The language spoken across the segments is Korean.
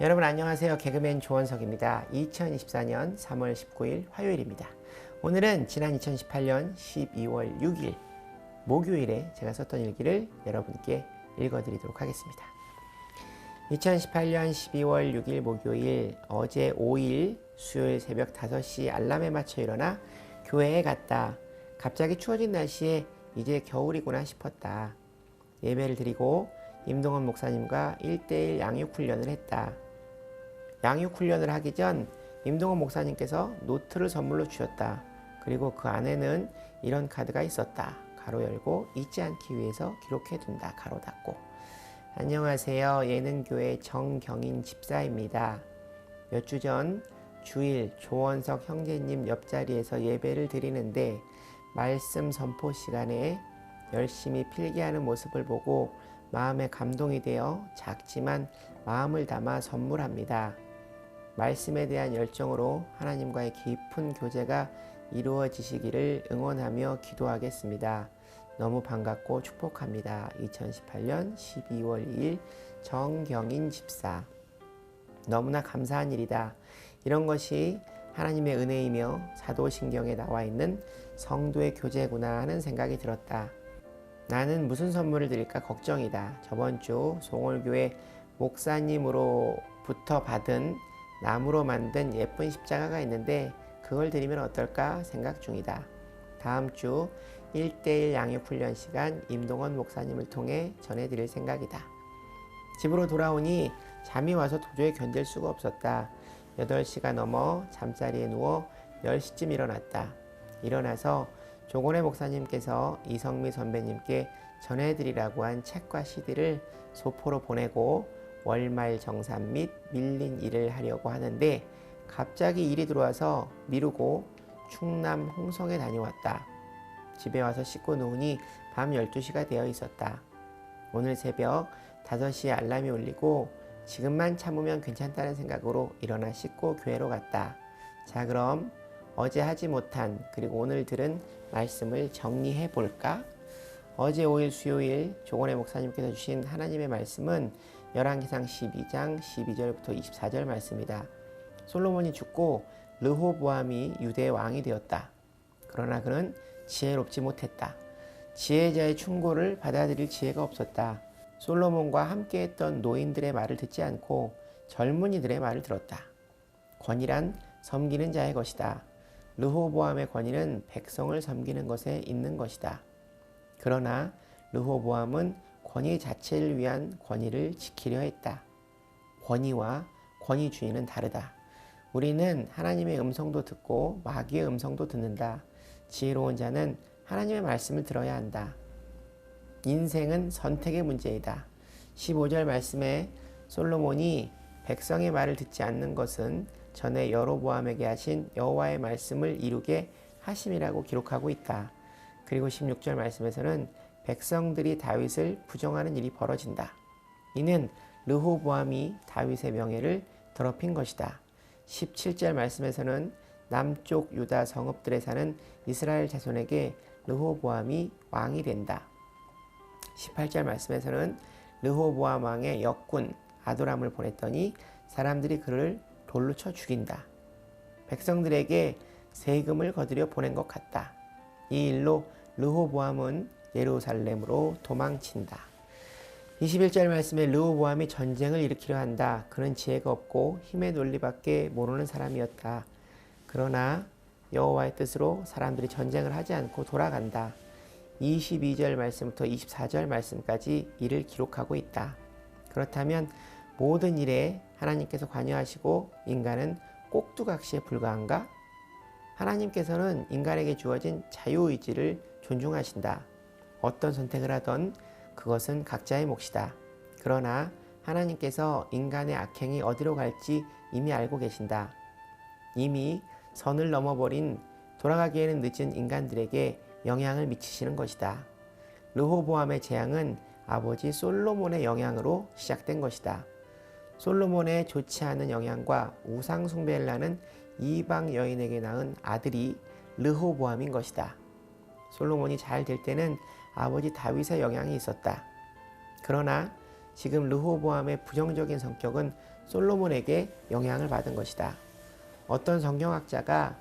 여러분 안녕하세요. 개그맨 조원석입니다. 2024년 3월 19일 화요일입니다. 오늘은 지난 2018년 12월 6일 목요일에 제가 썼던 일기를 여러분께 읽어드리도록 하겠습니다. 2018년 12월 6일 목요일, 어제 5일 수요일 새벽 5시 알람에 맞춰 일어나 교회에 갔다. 갑자기 추워진 날씨에 이제 겨울이구나 싶었다. 예배를 드리고 임동원 목사님과 1대1 양육훈련을 했다. 양육훈련을 하기 전 임동원 목사님께서 노트를 선물로 주셨다. 그리고 그 안에는 이런 카드가 있었다. 가로 열고 잊지 않기 위해서 기록해 둔다. 가로 닫고. 안녕하세요. 예능교회 정경인 집사입니다. 몇 주 전 주일 조원석 형제님 옆자리에서 예배를 드리는데 말씀 선포 시간에 열심히 필기하는 모습을 보고 마음에 감동이 되어 작지만 마음을 담아 선물합니다. 말씀에 대한 열정으로 하나님과의 깊은 교제가 이루어지시기를 응원하며 기도하겠습니다. 너무 반갑고 축복합니다. 2018년 12월 2일 정경인 집사. 너무나 감사한 일이다. 이런 것이 하나님의 은혜이며 사도신경에 나와 있는 성도의 교제구나 하는 생각이 들었다. 나는 무슨 선물을 드릴까 걱정이다. 저번 주 송월교회 목사님으로부터 받은 나무로 만든 예쁜 십자가가 있는데 그걸 드리면 어떨까 생각 중이다. 다음 주 1대1 양육훈련 시간 임동원 목사님을 통해 전해드릴 생각이다. 집으로 돌아오니 잠이 와서 도저히 견딜 수가 없었다. 8시가 넘어 잠자리에 누워 10시쯤 일어났다. 일어나서 조곤의 목사님께서 이성미 선배님께 전해드리라고 한 책과 CD를 소포로 보내고 월말 정산 및 밀린 일을 하려고 하는데 갑자기 일이 들어와서 미루고 충남 홍성에 다녀왔다. 집에 와서 씻고 누우니 밤 12시가 되어 있었다. 오늘 새벽 5시에 알람이 울리고 지금만 참으면 괜찮다는 생각으로 일어나 씻고 교회로 갔다. 자, 그럼 어제 하지 못한 그리고 오늘 들은 말씀을 정리해 볼까? 어제 5일 수요일 조곤의 목사님께서 주신 하나님의 말씀은 열왕기상 12장 12절부터 24절 말씀이다. 솔로몬이 죽고 르호보암이 유대의 왕이 되었다. 그러나 그는 지혜롭지 못했다. 지혜자의 충고를 받아들일 지혜가 없었다. 솔로몬과 함께했던 노인들의 말을 듣지 않고 젊은이들의 말을 들었다. 권위란 섬기는 자의 것이다. 르호보암의 권위는 백성을 섬기는 것에 있는 것이다. 그러나 르호보암은 권위 자체를 위한 권위를 지키려 했다. 권위와 권위주의는 다르다. 우리는 하나님의 음성도 듣고 마귀의 음성도 듣는다. 지혜로운 자는 하나님의 말씀을 들어야 한다. 인생은 선택의 문제이다. 15절 말씀에 솔로몬이 백성의 말을 듣지 않는 것은 전에 여로보암에게 하신 여호와의 말씀을 이루게 하심이라고 기록하고 있다. 그리고 16절 말씀에서는 백성들이 다윗을 부정하는 일이 벌어진다. 이는 르호보암이 다윗의 명예를 더럽힌 것이다. 17절 말씀에서는 남쪽 유다 성읍들에 사는 이스라엘 자손에게 르호보암이 왕이 된다. 18절 말씀에서는 르호보암 왕의 역군 아도람을 보냈더니 사람들이 그를 돌로 쳐 죽인다. 백성들에게 세금을 거두려 보낸 것 같다. 이 일로 르호보암은 예루살렘으로 도망친다. 21절 말씀에 르호보암이 전쟁을 일으키려 한다. 그는 지혜가 없고 힘의 논리밖에 모르는 사람이었다. 그러나 여호와의 뜻으로 사람들이 전쟁을 하지 않고 돌아간다. 22절 말씀부터 24절 말씀까지 이를 기록하고 있다. 그렇다면 모든 일에 하나님께서 관여하시고 인간은 꼭두각시에 불과한가? 하나님께서는 인간에게 주어진 자유의지를 존중하신다. 어떤 선택을 하던 그것은 각자의 몫이다. 그러나 하나님께서 인간의 악행이 어디로 갈지 이미 알고 계신다. 이미 선을 넘어버린 돌아가기에는 늦은 인간들에게 영향을 미치시는 것이다. 르호보암의 재앙은 아버지 솔로몬의 영향으로 시작된 것이다. 솔로몬의 좋지 않은 영향과 우상 숭배를 하는 이방 여인에게 낳은 아들이 르호보암인 것이다. 솔로몬이 잘 될 때는 아버지 다윗의 영향이 있었다. 그러나 지금 르호보암의 부정적인 성격은 솔로몬에게 영향을 받은 것이다. 어떤 성경학자가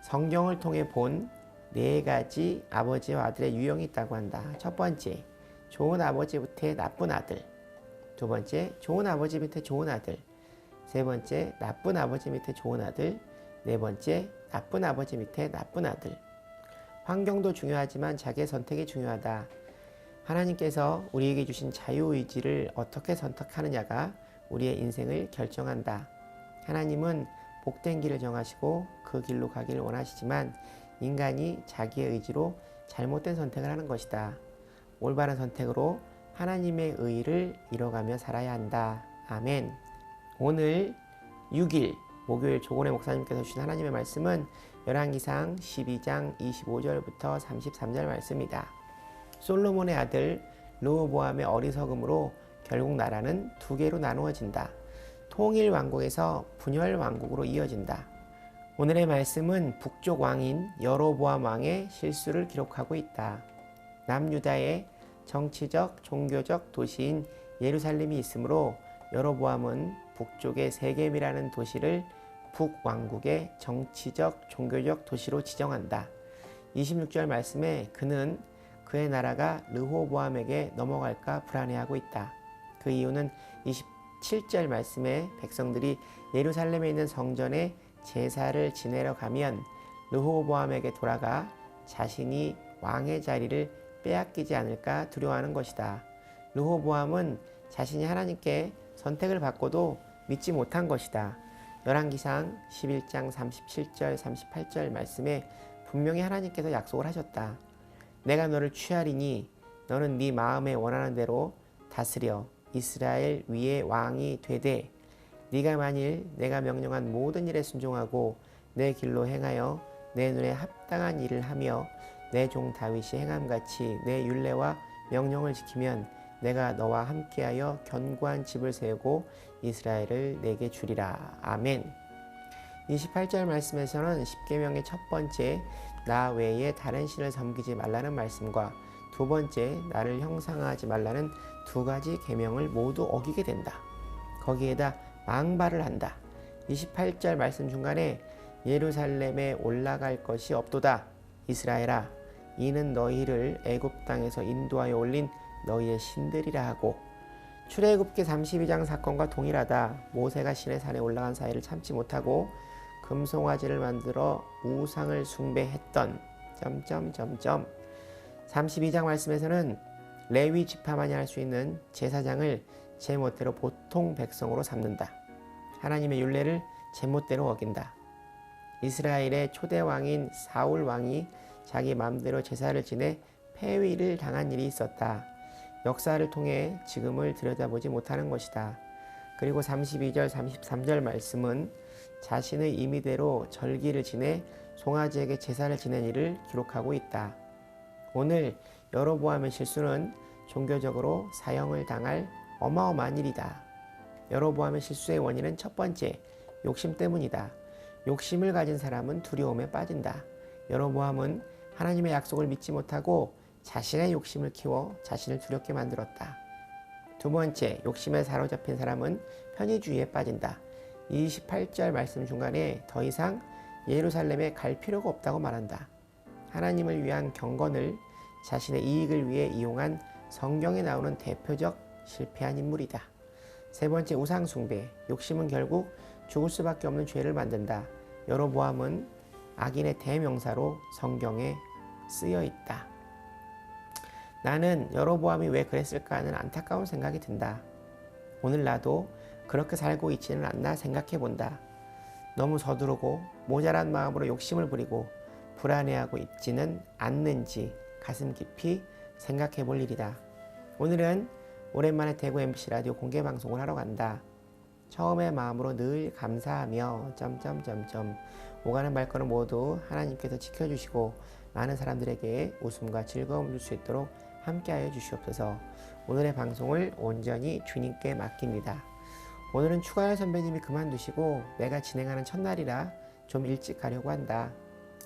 성경을 통해 본 4가지 아버지와 아들의 유형이 있다고 한다. 첫 번째, 좋은 아버지 밑에 나쁜 아들. 두 번째, 좋은 아버지 밑에 좋은 아들. 세 번째, 나쁜 아버지 밑에 좋은 아들. 네 번째, 나쁜 아버지 밑에 나쁜 아들. 환경도 중요하지만 자기의 선택이 중요하다. 하나님께서 우리에게 주신 자유의지를 어떻게 선택하느냐가 우리의 인생을 결정한다. 하나님은 복된 길을 정하시고 그 길로 가기를 원하시지만 인간이 자기의 의지로 잘못된 선택을 하는 것이다. 올바른 선택으로 하나님의 의를 이뤄가며 살아야 한다. 아멘. 오늘 6일 목요일 조곤의 목사님께서 주신 하나님의 말씀은 열왕기상 12장 25절부터 33절 말씀입니다. 솔로몬의 아들 르호보암의 어리석음으로 결국 나라는 2개로 나누어진다. 통일 왕국에서 분열 왕국으로 이어진다. 오늘의 말씀은 북쪽 왕인 여로보암 왕의 실수를 기록하고 있다. 남유다의 정치적, 종교적 도시인 예루살렘이 있으므로 여로보암은 북쪽의 세겜이라는 도시를 북왕국의 정치적, 종교적 도시로 지정한다. 26절 말씀에 그는 그의 나라가 르호보암에게 넘어갈까 불안해하고 있다. 그 이유는 27절 말씀에 백성들이 예루살렘에 있는 성전에 제사를 지내러 가면 르호보암에게 돌아가 자신이 왕의 자리를 빼앗기지 않을까 두려워하는 것이다. 르호보암은 자신이 하나님께 선택을 받고도 믿지 못한 것이다. 열왕기상 11장 37절 38절 말씀에 분명히 하나님께서 약속을 하셨다. 내가 너를 취하리니 너는 네 마음에 원하는 대로 다스려 이스라엘 위에 왕이 되되 네가 만일 내가 명령한 모든 일에 순종하고 내 길로 행하여 내 눈에 합당한 일을 하며 내 종 다윗이 행함같이 내 율례와 명령을 지키면 내가 너와 함께하여 견고한 집을 세우고 이스라엘을 내게 주리라. 아멘. 28절 말씀에서는 십계명의 첫 번째 나 외에 다른 신을 섬기지 말라는 말씀과 두 번째 나를 형상화하지 말라는 2가지 계명을 모두 어기게 된다. 거기에다 망발을 한다. 28절 말씀 중간에 예루살렘에 올라갈 것이 없도다. 이스라엘아 이는 너희를 애굽 땅에서 인도하여 올린 너희의 신들이라 하고 출애굽기 32장 사건과 동일하다. 모세가 시내산에 올라간 사이를 참지 못하고 금송아지를 만들어 우상을 숭배했던 32장 말씀에서는 레위 지파만이 할 수 있는 제사장을 제멋대로 보통 백성으로 삼는다. 하나님의 율례를 제멋대로 어긴다. 이스라엘의 초대 왕인 사울 왕이 자기 마음대로 제사를 지내 폐위를 당한 일이 있었다. 역사를 통해 지금을 들여다보지 못하는 것이다. 그리고 32절 33절 말씀은 자신의 임의대로 절기를 지내 송아지에게 제사를 지낸 일을 기록하고 있다. 오늘 여로보암의 실수는 종교적으로 사형을 당할 어마어마한 일이다. 여로보암의 실수의 원인은 첫 번째, 욕심 때문이다. 욕심을 가진 사람은 두려움에 빠진다. 여로보암은 하나님의 약속을 믿지 못하고 자신의 욕심을 키워 자신을 두렵게 만들었다. 두 번째, 욕심에 사로잡힌 사람은 편의주의에 빠진다. 28절 말씀 중간에 더 이상 예루살렘에 갈 필요가 없다고 말한다. 하나님을 위한 경건을 자신의 이익을 위해 이용한 성경에 나오는 대표적 실패한 인물이다. 세 번째, 우상 숭배. 욕심은 결국 죽을 수밖에 없는 죄를 만든다. 여로보암은 악인의 대명사로 성경에 쓰여 있다. 나는 여로보암이 왜 그랬을까 하는 안타까운 생각이 든다. 오늘 나도 그렇게 살고 있지는 않나 생각해 본다. 너무 서두르고 모자란 마음으로 욕심을 부리고 불안해하고 있지는 않는지 가슴 깊이 생각해 볼 일이다. 오늘은 오랜만에 대구 MBC 라디오 공개 방송을 하러 간다. 처음의 마음으로 늘 감사하며 오가는 발걸음 모두 하나님께서 지켜주시고 많은 사람들에게 웃음과 즐거움을 줄 수 있도록 함께하여 주시옵소서. 오늘의 방송을 온전히 주님께 맡깁니다. 오늘은 추가열 선배님이 그만두시고 내가 진행하는 첫날이라 좀 일찍 가려고 한다.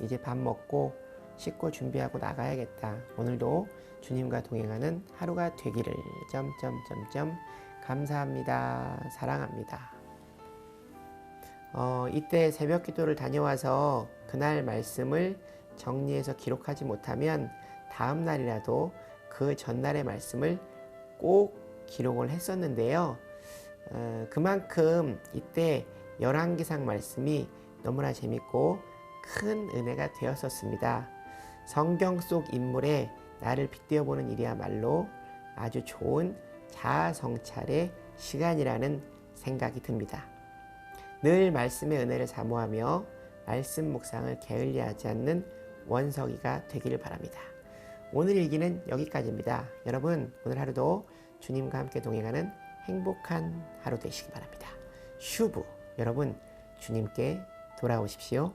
이제 밥 먹고 씻고 준비하고 나가야겠다. 오늘도 주님과 동행하는 하루가 되기를 감사합니다. 사랑합니다. 이때 새벽 기도를 다녀와서 그날 말씀을 정리해서 기록하지 못하면 다음 날이라도 그 전날의 말씀을 꼭 기록을 했었는데요. 그만큼 이때 열왕기상 말씀이 너무나 재밌고 큰 은혜가 되었었습니다. 성경 속 인물에 나를 빗대어 보는 일이야말로 아주 좋은 자아 성찰의 시간이라는 생각이 듭니다. 늘 말씀의 은혜를 사모하며 말씀 묵상을 게을리하지 않는 원석이가 되기를 바랍니다. 오늘 일기는 여기까지입니다. 여러분, 오늘 하루도 주님과 함께 동행하는 행복한 하루 되시기 바랍니다. 슈브, 여러분 주님께 돌아오십시오.